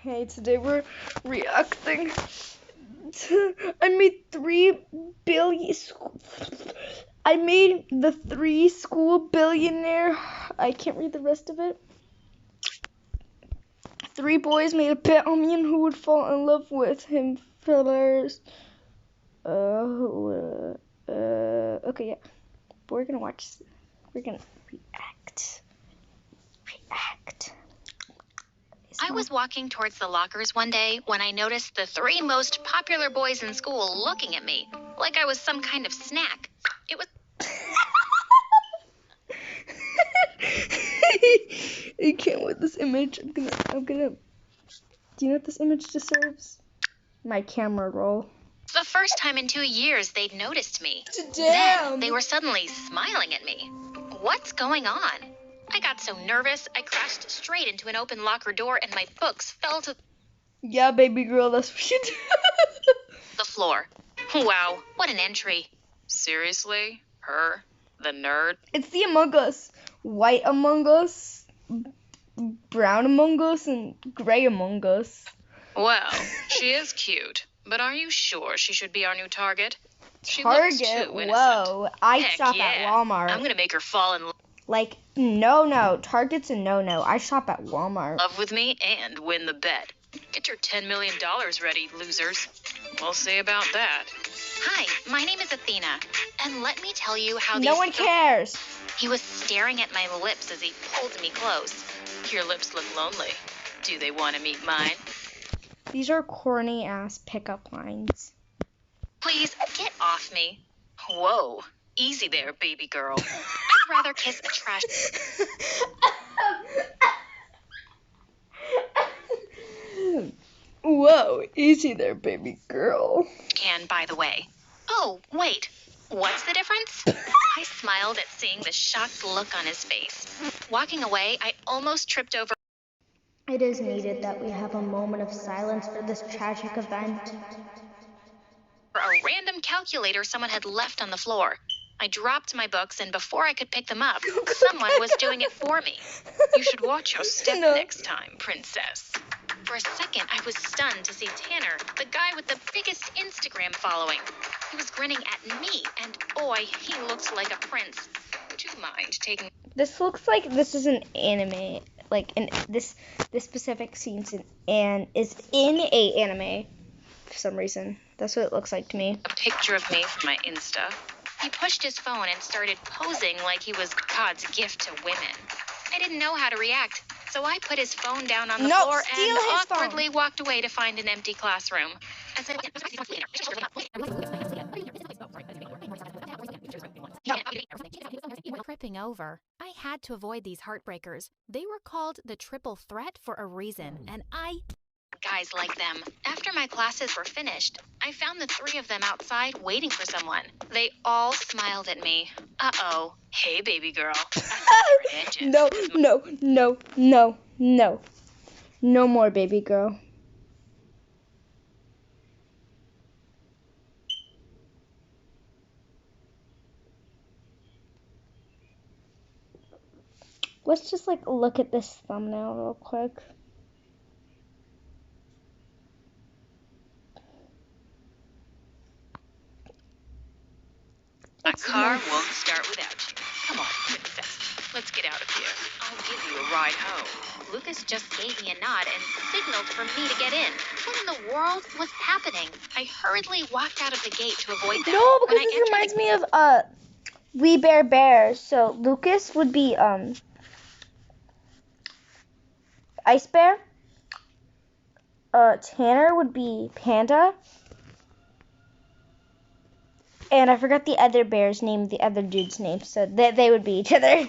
Hey, today we're reacting to, I made the 3 School Billionaire. I can't read the rest of it. 3 boys made a bet on me and who would fall in love with him first. Okay, yeah. But we're gonna react. I was walking towards the lockers one day when I noticed the 3 most popular boys in school looking at me like I was some kind of snack. It was I can't with this image. I'm gonna. Do you know what this image deserves? My camera roll. the first time in 2 years they'd noticed me. Damn. Then they were suddenly smiling at me. What's going on? I got so nervous, I crashed straight into an open locker door and my books fell to Yeah, baby girl, that's what you do. the floor. Wow, what an entry. Seriously? Her? The nerd? It's the Among Us. White Among Us, brown Among Us, and gray Among Us. Well, she is cute, but are you sure she should be our new target? She Target? looks too innocent. Whoa, I Heck shop yeah. at Walmart. I'm gonna make her fall in Like, no. Target's a no. I shop at Walmart. love with me and win the bet. Get your $10 million ready, losers. We'll see about that. Hi, my name is Athena, and let me tell you how No one cares. He was staring at my lips as he pulled me close. Your lips look lonely. Do they want to meet mine? These are corny ass pickup lines. Please, get off me. Whoa, easy there, baby girl. I'd rather kiss a trash Whoa, easy there, baby girl. can, by the way. Oh, wait. What's the difference? I smiled at seeing the shocked look on his face. Walking away, I almost tripped over It is needed that we have a moment of silence for this tragic event. a random calculator someone had left on the floor. I dropped my books, and before I could pick them up, someone was doing it for me. You should watch your step No. next time, princess. For a second, I was stunned to see Tanner, the guy with the biggest Instagram following. He was grinning at me, and boy, he looked like a prince. Would you mind taking This looks like this is an anime. Like this specific scene is in a anime for some reason. That's what it looks like to me. a picture of me for my Insta? He pushed his phone and started posing like he was God's gift to women. I didn't know how to react, so I put his phone down on the No, floor steal and his phone. awkwardly walked away to find an empty classroom. As I Tripping over. I had to avoid these heartbreakers. They were called the triple threat for a reason, and guys like them. After my classes were finished, I found the 3 of them outside waiting for someone. They all smiled at me. Uh-oh. Hey, baby girl. I think you're an edges. No. No more, baby girl. Let's just like look at this thumbnail real quick. My car won't start without you. Come on, princess. Let's get out of here. I'll give you a ride home. Lucas just gave me a nod and signaled for me to get in. What in the world was happening? I hurriedly walked out of the gate to avoid them. No, because When I this entered reminds me of We Bear Bears. So Lucas would be Ice Bear. Tanner would be Panda. And I forgot the other bear's name, the other dude's name, so they would be each other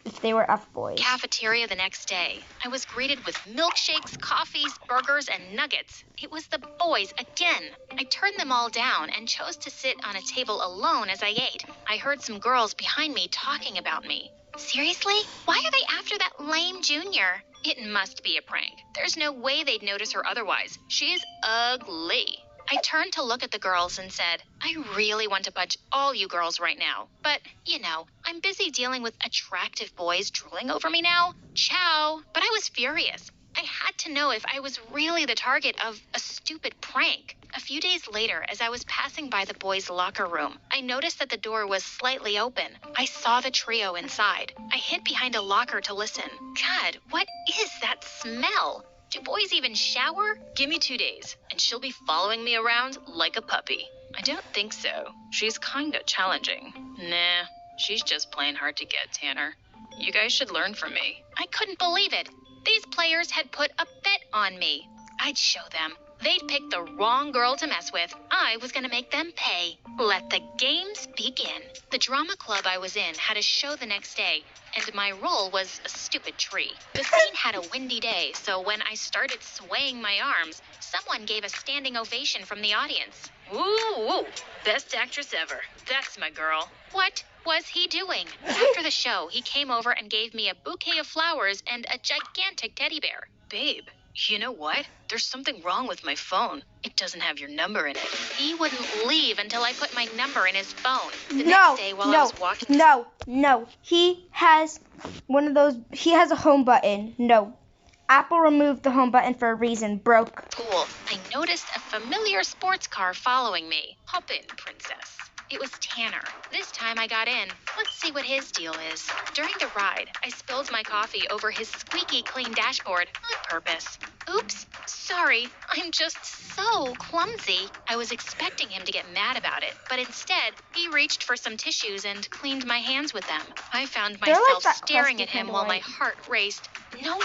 if they were F-boys. cafeteria the next day. I was greeted with milkshakes, coffees, burgers, and nuggets. It was the boys again. I turned them all down and chose to sit on a table alone as I ate. I heard some girls behind me talking about me. Seriously? Why are they after that lame junior? It must be a prank. There's no way they'd notice her otherwise. She's ugly. I turned to look at the girls and said, I really want to budge all you girls right now. But, you know, I'm busy dealing with attractive boys drooling over me now. Ciao. But I was furious. I had want to know if I was really the target of a stupid prank. A few days later, as I was passing by the boys' locker room, I noticed that the door was slightly open. I saw the trio inside. I hid behind a locker to listen. God, what is that smell? Do boys even shower? Give me 2 days, and she'll be following me around like a puppy. I don't think so. She's kinda challenging. Nah, she's just plain hard to get, Tanner. You guys should learn from me. I couldn't believe it. These players had put a bet on me. I'd show them. They'd picked the wrong girl to mess with. I was gonna make them pay. Let the games begin. The drama club I was in had a show the next day, and my role was a stupid tree. The scene had a windy day, so when I started swaying my arms, someone gave a standing ovation from the audience. Woo! Best actress ever. That's my girl. What was he doing? After the show, he came over and gave me a bouquet of flowers and a gigantic teddy bear. Babe, you know what? There's something wrong with my phone. It doesn't have your number in it. He wouldn't leave until I put my number in his phone. The next day while I was walking... No. He has one of those... He has a home button. No. Apple removed the home button for a reason. Broke. Cool. I noticed a familiar sports car following me. Hop in, princess. It was Tanner. This time I got in. Let's see what his deal is. During the ride, I spilled my coffee over his squeaky clean dashboard on purpose. Oops. Sorry. I'm just so clumsy. I was expecting him to get mad about it, but instead, he reached for some tissues and cleaned my hands with them. I found myself staring at him while my heart raced. No.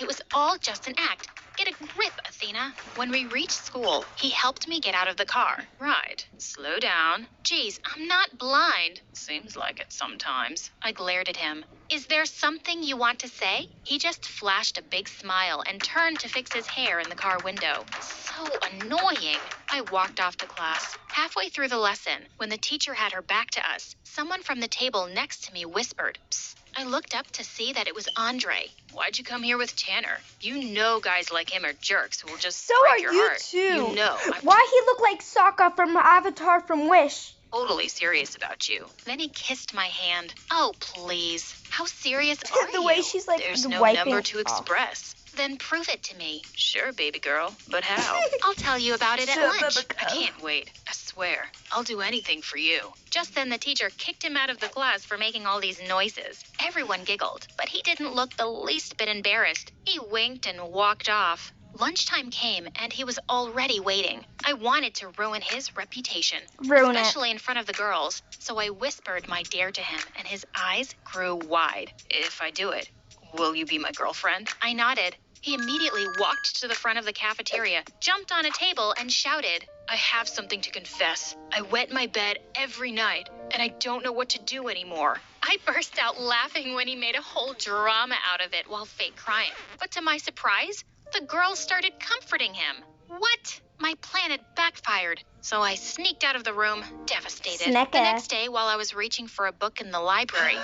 It was all just an act. Get a grip, Athena. When we reached school, he helped me get out of the car. Right. Slow down. Geez, I'm not blind. Seems like it sometimes. I glared at him. Is there something you want to say? He just flashed a big smile and turned to fix his hair in the car window. So annoying. I walked off to class. Halfway through the lesson, when the teacher had her back to us, someone from the table next to me whispered, "Psst." I looked up to see that it was Andre. Why'd you come here with Tanner? You know guys like him are jerks who will just break your heart. So are you too. You know. Why he look like Sokka from Avatar from Wish? Totally serious about you. Then he kissed my hand. Oh, please. How serious are you? The way she's like There's no wiping number to off. express. Then prove it to me. Sure, baby girl. But how? I'll tell you about it at Sure, lunch. baby I girl. can't wait. I swear. I'll do anything for you. Just then the teacher kicked him out of the class for making all these noises. Everyone giggled, but he didn't look the least bit embarrassed. He winked and walked off. Lunchtime came, and he was already waiting. I wanted to ruin his reputation, Ruin it. especially in front of the girls, so I whispered my dare to him, and his eyes grew wide. If I do it, will you be my girlfriend? I nodded. He immediately walked to the front of the cafeteria, jumped on a table, and shouted, I have something to confess. I wet my bed every night, and I don't know what to do anymore. I burst out laughing when he made a whole drama out of it while fake crying. But to my surprise, the girls started comforting him. What? My plan had backfired, so I sneaked out of the room, devastated. Sneaker. The next day, while I was reaching for a book in the library,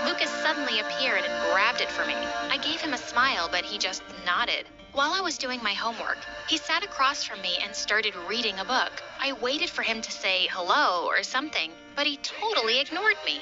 Lucas suddenly appeared and grabbed it for me. I gave him a smile, but he just nodded. While I was doing my homework, he sat across from me and started reading a book. I waited for him to say hello or something, but he totally ignored me.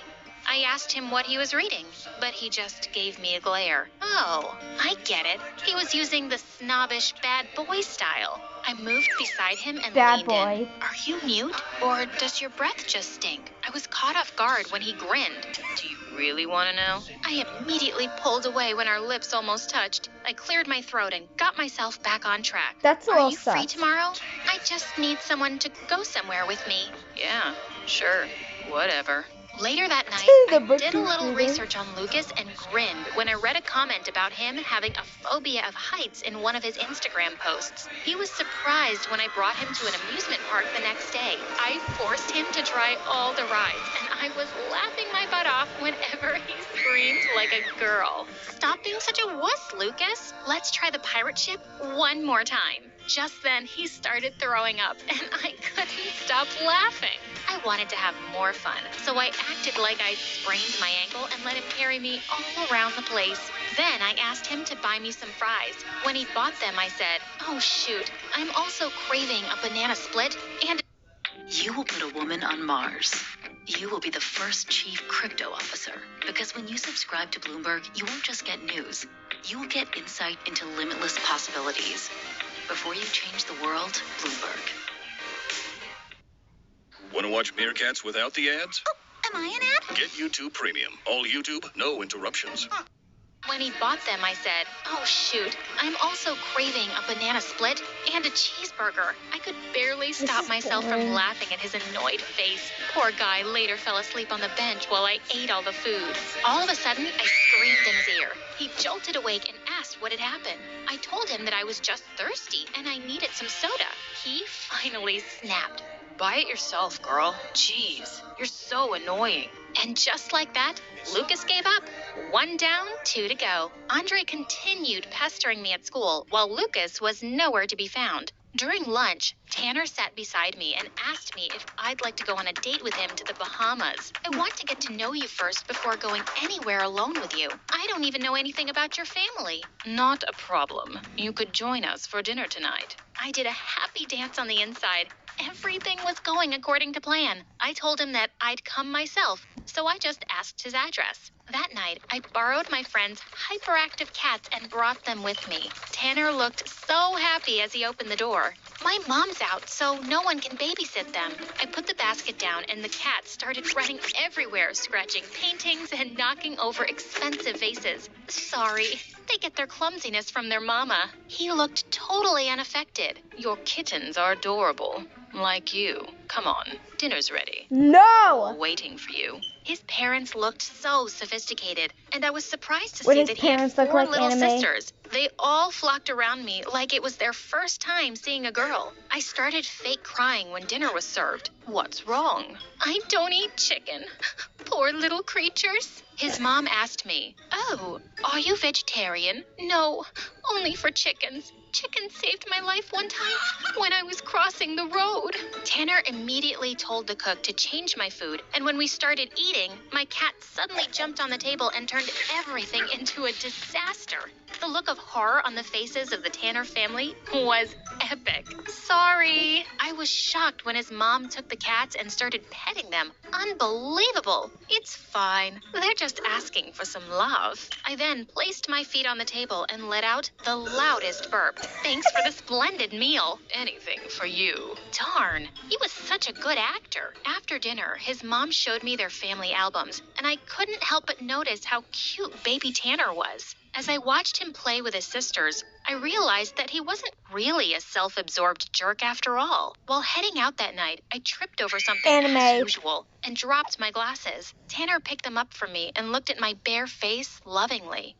I asked him what he was reading, but he just gave me a glare. Oh, I get it. He was using the snobbish bad boy style. I moved beside him and Bad leaned boy. in. Are you mute, or does your breath just stink? I was caught off guard when he grinned. Do you really want to know? I immediately pulled away when our lips almost touched. I cleared my throat and got myself back on track. That's a Are little you free sus. tomorrow? I just need someone to go somewhere with me. Yeah, sure. Whatever. Later that night, The I did a bookie little shooter. research on Lucas and grinned when I read a comment about him having a phobia of heights in one of his Instagram posts. He was surprised when I brought him to an amusement park the next day. I forced him to try all the rides, and I was laughing my butt off whenever he screamed like a girl. Stop being such a wuss, Lucas. Let's try the pirate ship one more time. Just then, he started throwing up, and I couldn't stop laughing. I wanted to have more fun, so I acted like I'd sprained my ankle and let him carry me all around the place. Then I asked him to buy me some fries. When he bought them, I said, oh shoot, I'm also craving a banana split and... You will put a woman on Mars. You will be the first chief crypto officer. Because when you subscribe to Bloomberg, you won't just get news. You will get insight into limitless possibilities. Before you change the world, Bloomberg. Want to watch Meerkats without the ads? Oh, am I an ad? Get YouTube Premium. All YouTube, no interruptions. When he bought them, I said, oh shoot, I'm also craving a banana split and a cheeseburger. I could barely stop myself from laughing at his annoyed face. Poor guy later fell asleep on the bench while I ate all the food. All of a sudden, I screamed in his ear. He jolted awake and asked what had happened. I told him that I was just thirsty and I needed some soda. He finally snapped. Buy it yourself, girl. Jeez, you're so annoying. And just like that, Lucas gave up. 1 down, 2 to go. Andre continued pestering me at school, while Lucas was nowhere to be found. During lunch, Tanner sat beside me and asked me if I'd like to go on a date with him to the Bahamas. I want to get to know you first before going anywhere alone with you. I don't even know anything about your family. Not a problem. You could join us for dinner tonight. I did a happy dance on the inside. Everything was going according to plan. I told him that I'd come myself, so I just asked his address. That night, I borrowed my friend's hyperactive cats and brought them with me. Tanner looked so happy as he opened the door. My mom's out, so no one can babysit them. I put the basket down and the cats started running everywhere, scratching paintings and knocking over expensive vases. Sorry, they get their clumsiness from their mama. He looked totally unaffected. Your kittens are adorable. Like you. Come on, dinner's ready. No! Waiting for you. His parents looked so sophisticated, and I was surprised to What see his that he had parents 4 look like, little anime? sisters. They all flocked around me like it was their first time seeing a girl. I started fake crying when dinner was served. What's wrong? I don't eat chicken. Poor little creatures. His mom asked me, oh, are you vegetarian? No, only for chickens. Chicken saved my life one time when I was crossing the road. Tanner immediately told the cook to change my food, and when we started eating, my cat suddenly jumped on the table and turned everything into a disaster. The look of horror on the faces of the Tanner family was epic. Sorry. I was shocked when his mom took the cats and started petting them. Unbelievable. It's fine. They're just asking for some love. I then placed my feet on the table and let out the loudest burp. Thanks for the splendid meal. Anything for you. Darn, he was such a good actor. After dinner, his mom showed me their family albums, and I couldn't help but notice how cute baby Tanner was. As I watched him play with his sisters, I realized that he wasn't really a self-absorbed jerk after all. While heading out that night, I tripped over something as usual and dropped my glasses. Tanner picked them up from me and looked at my bare face lovingly.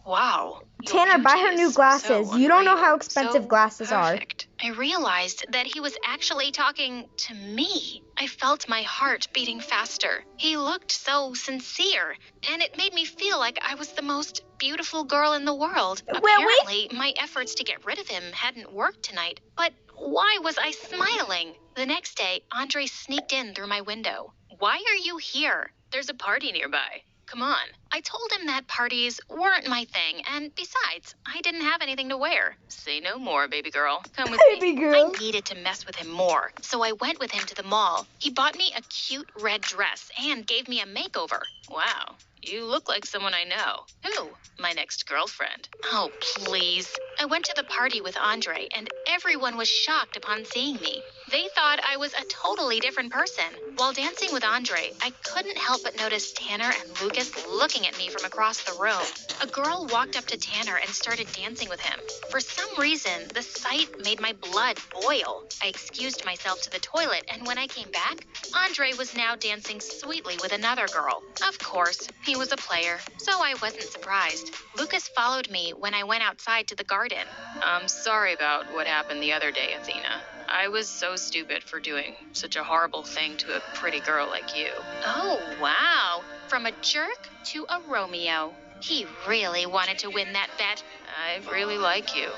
Wow. Tanner, buy her new glasses. So you don't know how unreal. expensive So glasses perfect. I realized that he was actually talking to me. I felt my heart beating faster. He looked so sincere, and it made me feel like I was the most beautiful girl in the world. Apparently, my efforts to get rid of him hadn't worked tonight, but why was I smiling? The next day, Andre sneaked in through my window. Why are you here? There's a party nearby. Come on. I told him that parties weren't my thing, and besides, I didn't have anything to wear. Say no more, baby girl. Come with me. Baby girl. I needed to mess with him more, so I went with him to the mall. He bought me a cute red dress and gave me a makeover. Wow. You look like someone I know. Who? My next girlfriend. Oh, please. I went to the party with Andre, and everyone was shocked upon seeing me. They thought I was a totally different person. While dancing with Andre, I couldn't help but notice Tanner and Lucas looking at me from across the room. A girl walked up to Tanner and started dancing with him. For some reason, the sight made my blood boil. I excused myself to the toilet, and when I came back, Andre was now dancing sweetly with another girl. Of course, he was a player, so I wasn't surprised. Lucas followed me when I went outside to the garden. I'm sorry about what happened the other day, Athena. I was so stupid for doing such a horrible thing to a pretty girl like you. Oh, wow. From a jerk to a Romeo. He really wanted to win that bet. I really like you,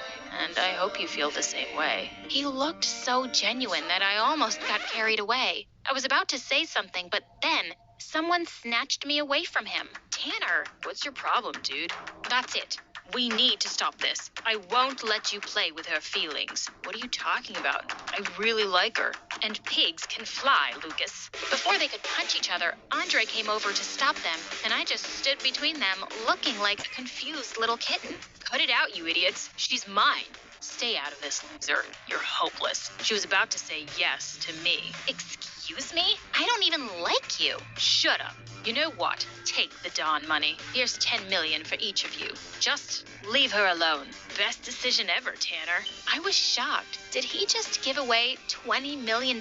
and I hope you feel the same way. He looked so genuine that I almost got carried away. I was about to say something, but then someone snatched me away from him. Tanner, what's your problem, dude? That's it. We need to stop this. I won't let you play with her feelings. What are you talking about? I really like her. And pigs can fly, Lucas. Before they could punch each other, Andre came over to stop them, and I just stood between them, looking like a confused little kitten. Cut it out, you idiots. She's mine. Stay out of this, loser. You're hopeless. She was about to say yes to me. Excuse me? I don't even like you. Shut up. You know what? Take the darn money. Here's 10 million for each of you. Just leave her alone. Best decision ever, Tanner. I was shocked. Did he just give away $20 million?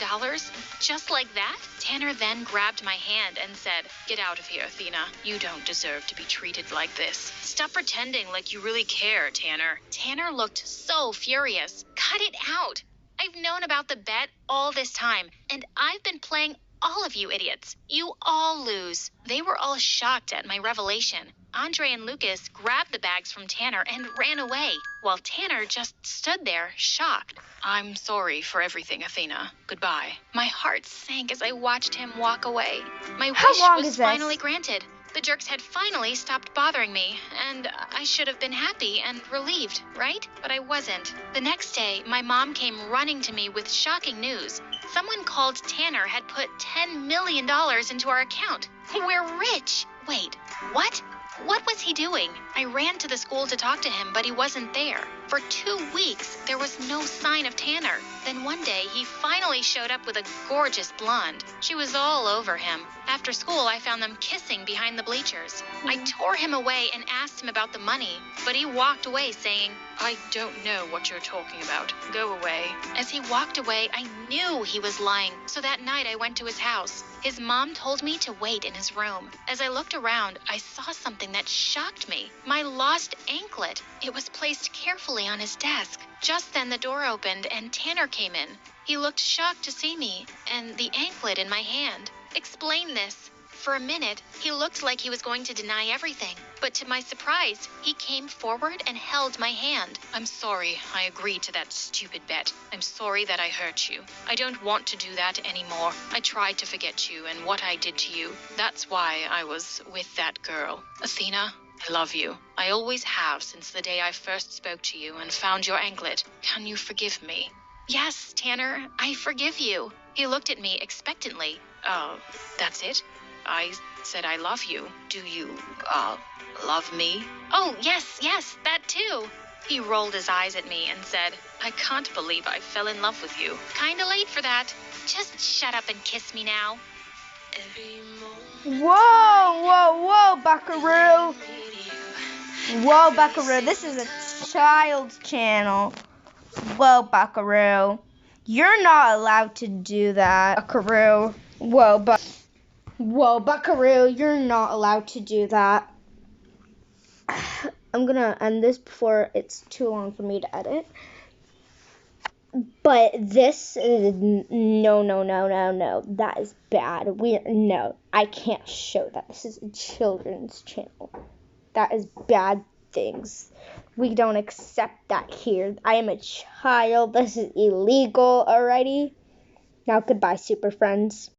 Just like that? Tanner then grabbed my hand and said, "Get out of here, Athena. You don't deserve to be treated like this. Stop pretending like you really care, Tanner." Tanner looked so furious. Cut it out. I've known about the bet all this time, and I've been playing all of you idiots. You all lose. They were all shocked at my revelation. Andre and Lucas grabbed the bags from Tanner and ran away, while Tanner just stood there, shocked. I'm sorry for everything, Athena. Goodbye. My heart sank as I watched him walk away. My wish was finally granted. The jerks had finally stopped bothering me, and I should have been happy and relieved, right? But I wasn't. The next day, my mom came running to me with shocking news. Someone called Tanner had put $10 million into our account. We're rich. Wait, what? What was he doing? I ran to the school to talk to him, but he wasn't there. For 2 weeks, there was no sign of Tanner. Then one day, he finally showed up with a gorgeous blonde. She was all over him. After school, I found them kissing behind the bleachers. I tore him away and asked him about the money, but he walked away saying, "I don't know what you're talking about. Go away." As he walked away, I knew he was lying, so that night I went to his house. His mom told me to wait in his room. As I looked around, I saw something that shocked me. My lost anklet. It was placed carefully on his desk. Just then the door opened and Tanner came in. He looked shocked to see me and the anklet in my hand. "Explain this." For a minute, he looked like he was going to deny everything. But to my surprise, he came forward and held my hand. "I'm sorry I agreed to that stupid bet. I'm sorry that I hurt you. I don't want to do that anymore. I tried to forget you and what I did to you. That's why I was with that girl. Athena, I love you. I always have since the day I first spoke to you and found your anklet. Can you forgive me?" "Yes, Tanner, I forgive you." He looked at me expectantly. "Oh, that's it? I said I love you. Do you, love me?" "Oh, yes, that too." He rolled his eyes at me and said, "I can't believe I fell in love with you. Kinda late for that. Just shut up and kiss me now." Whoa, Buckaroo. Whoa, Buckaroo. This is a child's channel. Whoa, Buckaroo. You're not allowed to do that, Buckaroo. Whoa, Buckaroo. You're not allowed to do that. I'm gonna end this before it's too long for me to edit. But this is no. That is bad. No, I can't show that. This is a children's channel. That is bad things. We don't accept that here. I am a child. This is illegal already. Now goodbye, Super Friends.